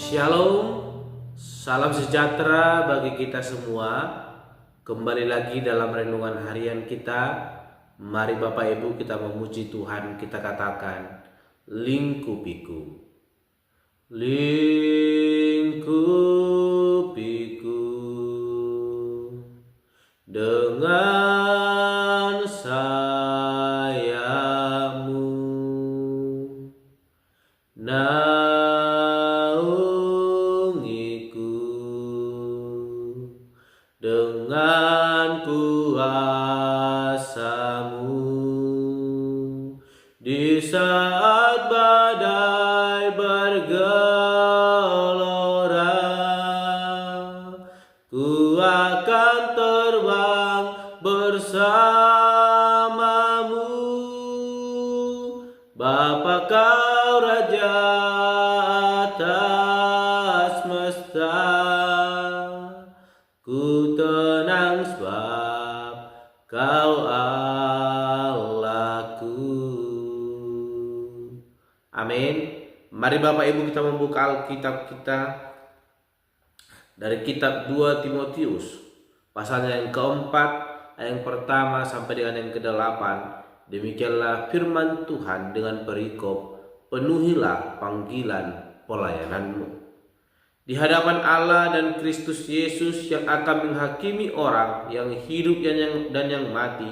Shalom, salam sejahtera bagi kita semua. Kembali lagi dalam renungan harian kita. Mari Bapak Ibu kita memuji Tuhan, kita katakan, lingkupiku, lingkupiku dengan sayapmu. Dengan kuasa-Mu di saat badai bergelora, ku akan terbang bersama-Mu. Bapa Kau Raja atas semesta, ku tenang sebab Kau Allahku. Amin. Mari Bapak Ibu kita membuka Alkitab kita dari kitab 2 Timotius pasalnya yang keempat, ayat yang pertama sampai dengan yang ke-8. Demikianlah firman Tuhan dengan perikop, penuhilah panggilan pelayananmu di hadapan Allah dan Kristus Yesus yang akan menghakimi orang yang hidup dan yang mati.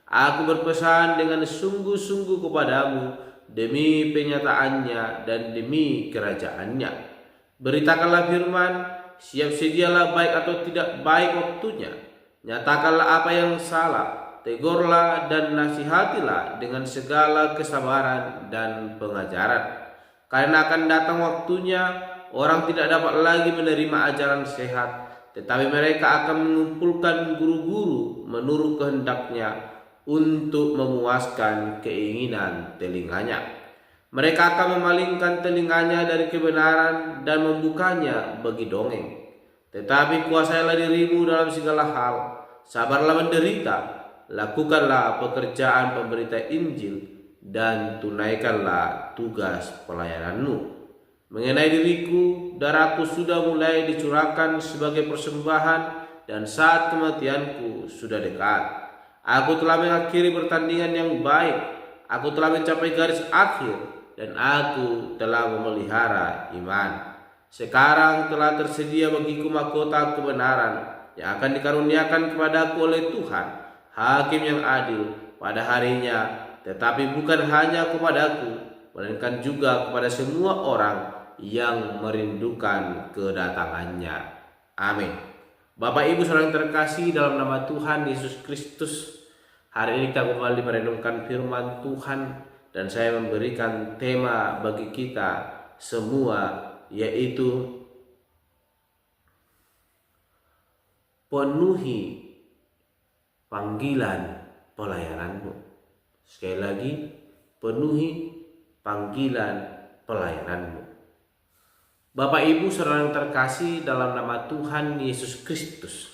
Aku berpesan dengan sungguh-sungguh kepadamu demi penyataannya dan demi kerajaannya. Beritakanlah firman, siap sedialah baik atau tidak baik waktunya. Nyatakanlah apa yang salah, tegurlah dan nasihatilah dengan segala kesabaran dan pengajaran. Karena akan datang waktunya orang tidak dapat lagi menerima ajaran sehat, tetapi mereka akan mengumpulkan guru-guru menurut kehendaknya untuk memuaskan keinginan telinganya. Mereka akan memalingkan telinganya dari kebenaran dan membukanya bagi dongeng. Tetapi kuasailah dirimu dalam segala hal, sabarlah menderita, lakukanlah pekerjaan pemberita Injil, dan tunaikanlah tugas pelayananmu. Mengenai diriku, darahku sudah mulai dicurahkan sebagai persembahan dan saat kematianku sudah dekat. Aku telah mengakhiri pertandingan yang baik, aku telah mencapai garis akhir, dan aku telah memelihara iman. Sekarang telah tersedia bagiku mahkota kebenaran yang akan dikaruniakan kepadaku oleh Tuhan, Hakim yang adil pada harinya, tetapi bukan hanya kepadaku, melainkan juga kepada semua orang yang merindukan kedatangannya. Amin. Bapak Ibu saudara yang terkasih dalam nama Tuhan Yesus Kristus, hari ini kita kembali merenungkan firman Tuhan, dan saya memberikan tema bagi kita semua, yaitu penuhi panggilan pelayananmu. Sekali lagi, penuhi panggilan pelayananmu. Bapak Ibu saudara yang terkasih dalam nama Tuhan Yesus Kristus,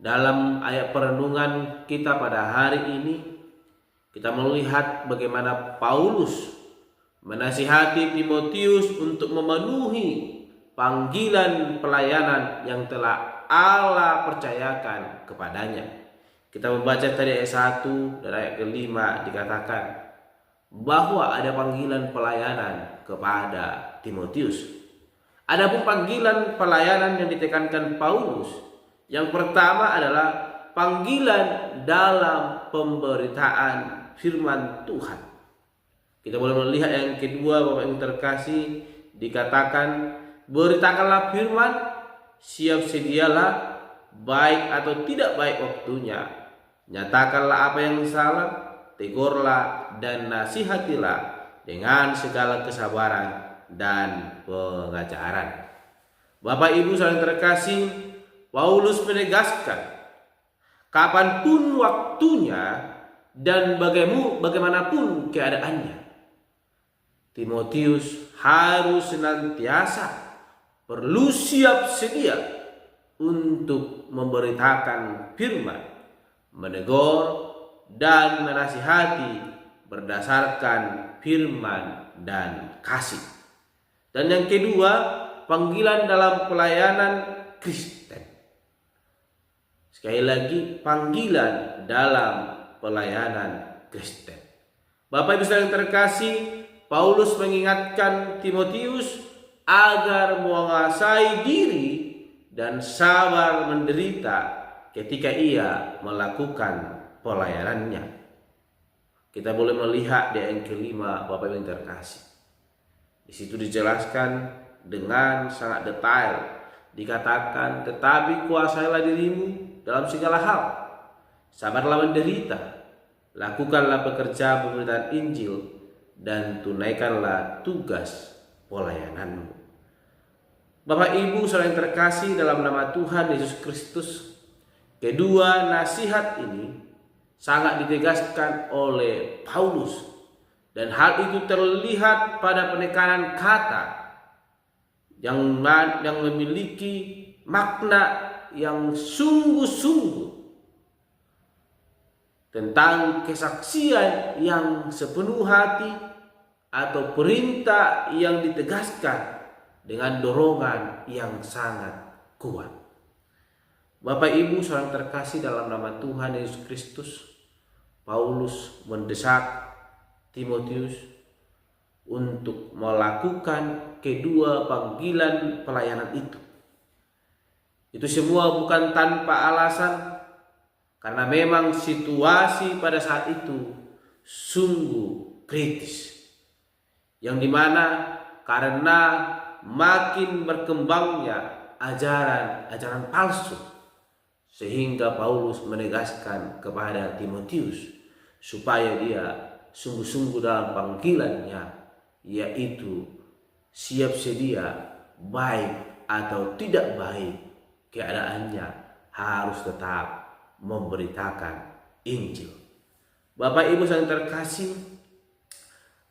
dalam ayat perenungan kita pada hari ini, kita melihat bagaimana Paulus menasihati Timotius untuk memenuhi panggilan pelayanan yang telah Allah percayakan kepadanya. Kita membaca tadi ayat 1 dan ayat ke-5 dikatakan bahwa ada panggilan pelayanan kepada Timotius. Adapun panggilan pelayanan yang ditekankan Paulus, yang pertama adalah panggilan dalam pemberitaan firman Tuhan. Kita boleh melihat yang kedua, Bapak yang terkasih, dikatakan beritakanlah firman, siap sedialah baik atau tidak baik waktunya. Nyatakanlah apa yang salah, tegurlah dan nasihatilah dengan segala kesabaran dan pengajaran. Bapak Ibu saudara yang terkasih, Paulus menegaskan kapanpun waktunya dan bagaimanapun keadaannya, Timotius harus senantiasa perlu siap sedia untuk memberitakan firman, menegur dan menasihati berdasarkan firman dan kasih. Dan yang kedua, panggilan dalam pelayanan Kristen. Sekali lagi, panggilan dalam pelayanan Kristen. Bapak Ibu saudara yang terkasih, Paulus mengingatkan Timotius agar menguasai diri dan sabar menderita ketika ia melakukan pelayanannya. Kita boleh melihat di ayat kelima, Bapak Ibu yang terkasih. Di situ dijelaskan dengan sangat detail, dikatakan, tetapi kuasailah dirimu dalam segala hal, sabarlah menderita, lakukanlah pekerjaan pemberitaan Injil, dan tunaikanlah tugas pelayananmu. Bapak Ibu saudara yang terkasih dalam nama Tuhan Yesus Kristus, kedua nasihat ini sangat ditegaskan oleh Paulus, dan hal itu terlihat pada penekanan kata yang memiliki makna yang sungguh-sungguh tentang kesaksian yang sepenuh hati atau perintah yang ditegaskan dengan dorongan yang sangat kuat. Bapak Ibu saudara terkasih dalam nama Tuhan Yesus Kristus, Paulus mendesak Timotius untuk melakukan kedua panggilan pelayanan itu. Itu semua bukan tanpa alasan, karena memang situasi pada saat itu sungguh kritis, yang dimana karena makin berkembangnya ajaran palsu, sehingga Paulus menegaskan kepada Timotius supaya dia sungguh-sungguh dalam panggilannya, yaitu siap sedia baik atau tidak baik keadaannya, harus tetap memberitakan Injil. Bapak Ibu yang terkasih,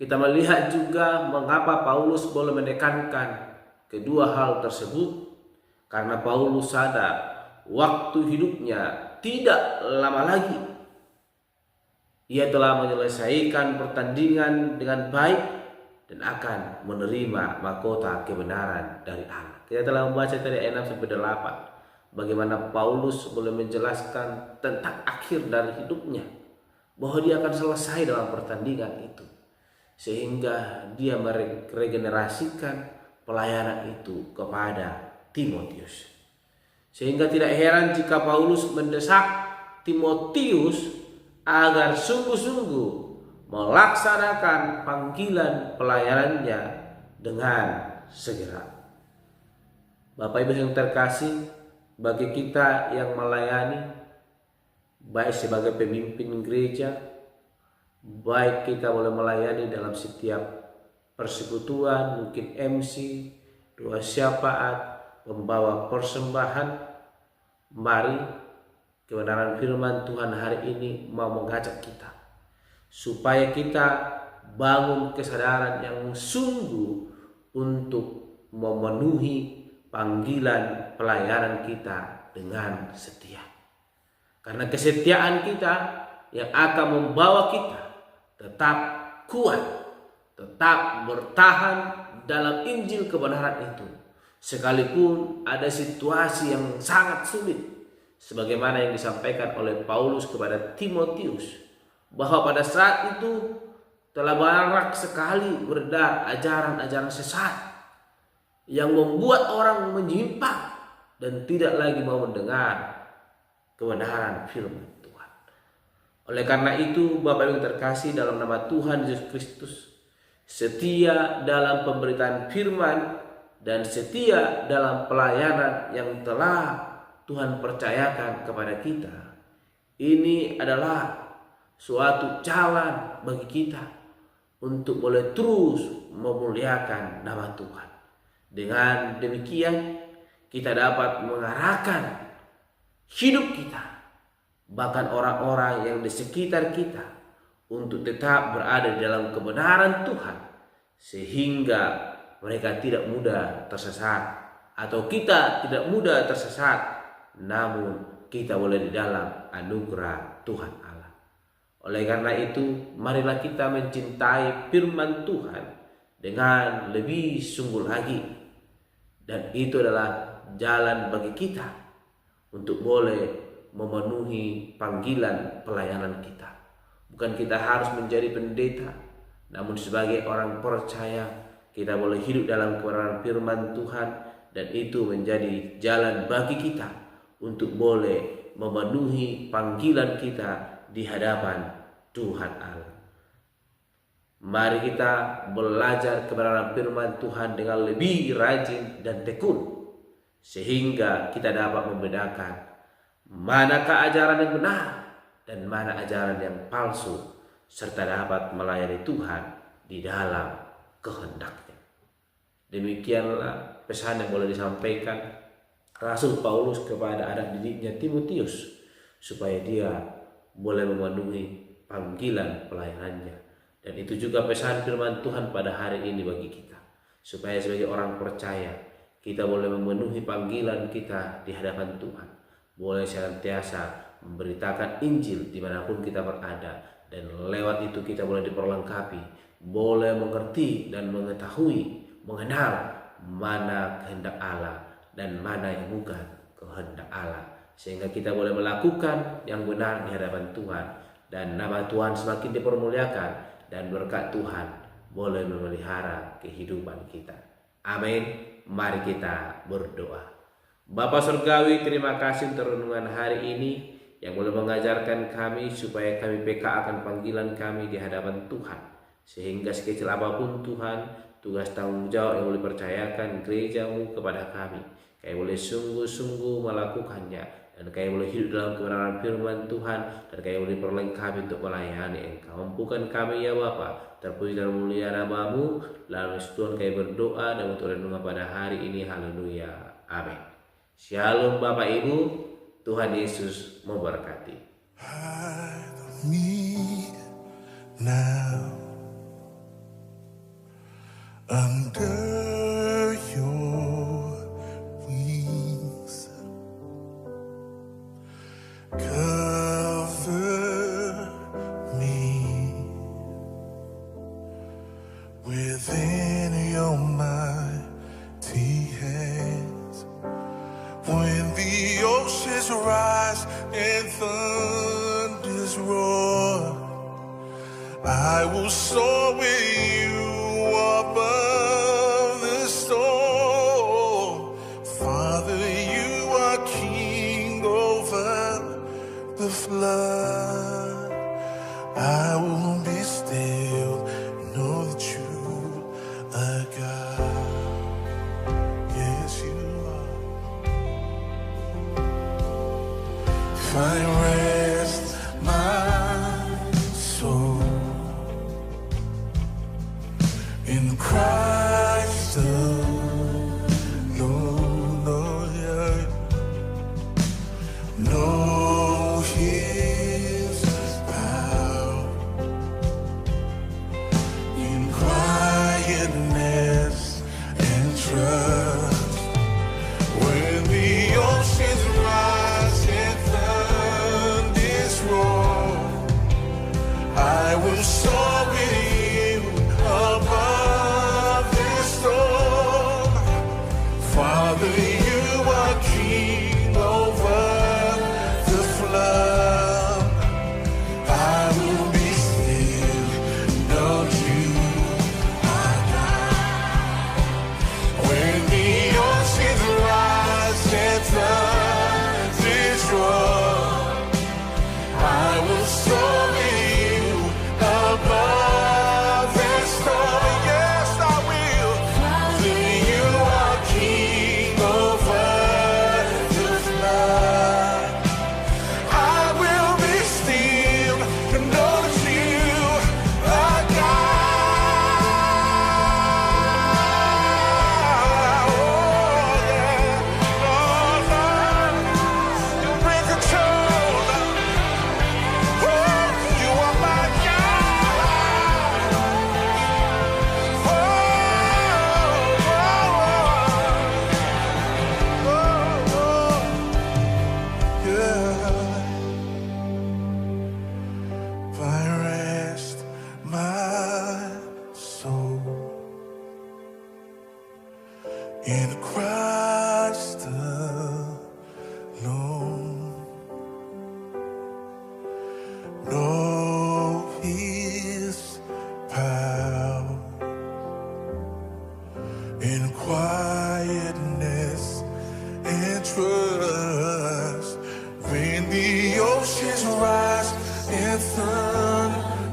kita melihat juga mengapa Paulus boleh menekankan kedua hal tersebut, karena Paulus sadar waktu hidupnya tidak lama lagi. Ia telah menyelesaikan pertandingan dengan baik dan akan menerima mahkota kebenaran dari Allah. Kita telah membaca dari ayat 6 sampai 8 bagaimana Paulus boleh menjelaskan tentang akhir dari hidupnya, bahwa dia akan selesai dalam pertandingan itu, sehingga dia meregenerasikan pelayanan itu kepada Timotius. Sehingga tidak heran jika Paulus mendesak Timotius agar sungguh-sungguh melaksanakan panggilan pelayanannya dengan segera. Bapak Ibu yang terkasih, bagi kita yang melayani, baik sebagai pemimpin gereja, baik kita boleh melayani dalam setiap persekutuan, mungkin MC, doa syafaat, membawa persembahan, mari kebenaran firman Tuhan hari ini mau mengajak kita supaya kita bangun kesadaran yang sungguh untuk memenuhi panggilan pelayanan kita dengan setia. Karena kesetiaan kita yang akan membawa kita tetap kuat, tetap bertahan dalam Injil kebenaran itu, sekalipun ada situasi yang sangat sulit, sebagaimana yang disampaikan oleh Paulus kepada Timotius, bahwa pada saat itu telah banyak sekali beredar ajaran-ajaran sesat yang membuat orang menyimpang dan tidak lagi mau mendengar kebenaran firman Tuhan. Oleh karena itu, Bapak Ibu yang terkasih dalam nama Tuhan Yesus Kristus, setia dalam pemberitaan firman dan setia dalam pelayanan yang telah Tuhan percayakan kepada kita, ini adalah suatu jalan bagi kita untuk boleh terus memuliakan nama Tuhan. Dengan demikian kita dapat mengarahkan hidup kita, bahkan orang-orang yang di sekitar kita, untuk tetap berada di dalam kebenaran Tuhan, sehingga mereka tidak mudah tersesat, atau kita tidak mudah tersesat, namun kita boleh di dalam anugerah Tuhan Allah. Oleh karena itu, marilah kita mencintai firman Tuhan dengan lebih sungguh lagi, Dan itu adalah jalan bagi kita untuk boleh memenuhi panggilan pelayanan kita. Bukan kita harus menjadi pendeta, namun sebagai orang percaya kita boleh hidup dalam kebenaran firman Tuhan, dan itu menjadi jalan bagi kita untuk boleh memenuhi panggilan kita di hadapan Tuhan Allah. Mari kita belajar kebenaran firman Tuhan dengan lebih rajin dan tekun, sehingga kita dapat membedakan manakah ajaran yang benar dan mana ajaran yang palsu, serta dapat melayani Tuhan di dalam kehendak-Nya. Demikianlah pesan yang boleh disampaikan Rasul Paulus kepada anak didiknya Timotius, supaya dia boleh memenuhi panggilan pelayanannya. Dan itu juga pesan firman Tuhan pada hari ini bagi kita, supaya sebagai orang percaya kita boleh memenuhi panggilan kita di hadapan Tuhan, boleh senantiasa memberitakan Injil dimanapun kita berada, dan lewat itu kita boleh diperlengkapi, boleh mengerti dan mengetahui, mengenal mana kehendak Allah dan mana yang bukan kehendak Allah, sehingga kita boleh melakukan yang benar di hadapan Tuhan, dan nama Tuhan semakin dipermuliakan, dan berkat Tuhan boleh memelihara kehidupan kita. Amin. Mari kita berdoa. Bapa Surgawi, terima kasih untuk renungan hari ini yang boleh mengajarkan kami supaya kami peka akan panggilan kami di hadapan Tuhan, sehingga sekecil apapun Tuhan tugas tanggung jawab yang boleh percayakan gereja-Mu kepada kami boleh sungguh-sungguh melakukannya, dan boleh hidup dalam kebenaran firman Tuhan, dan boleh perlengkapi untuk melayani Engkau. Mampukan kami ya Bapa, terpuji dan mulia nama-Mu. Lalu Tuhan berdoa dan untuk renungan pada hari ini. Haleluya. Amin. Shalom Bapak Ibu, Tuhan Yesus memberkati. Hide me now under your wings, cover me within your mighty hands. When the oceans rise and thunders roar, I will soar with you above the storm. Father, you are king over the flood. I will be still, know that you are God. Yes, you are. If I rest my soul in Christ alone, know His power in quietness and trust. When the oceans rise and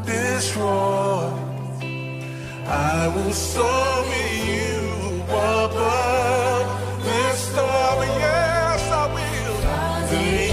destroy. I will soar with you above this storm. Yes, I will. The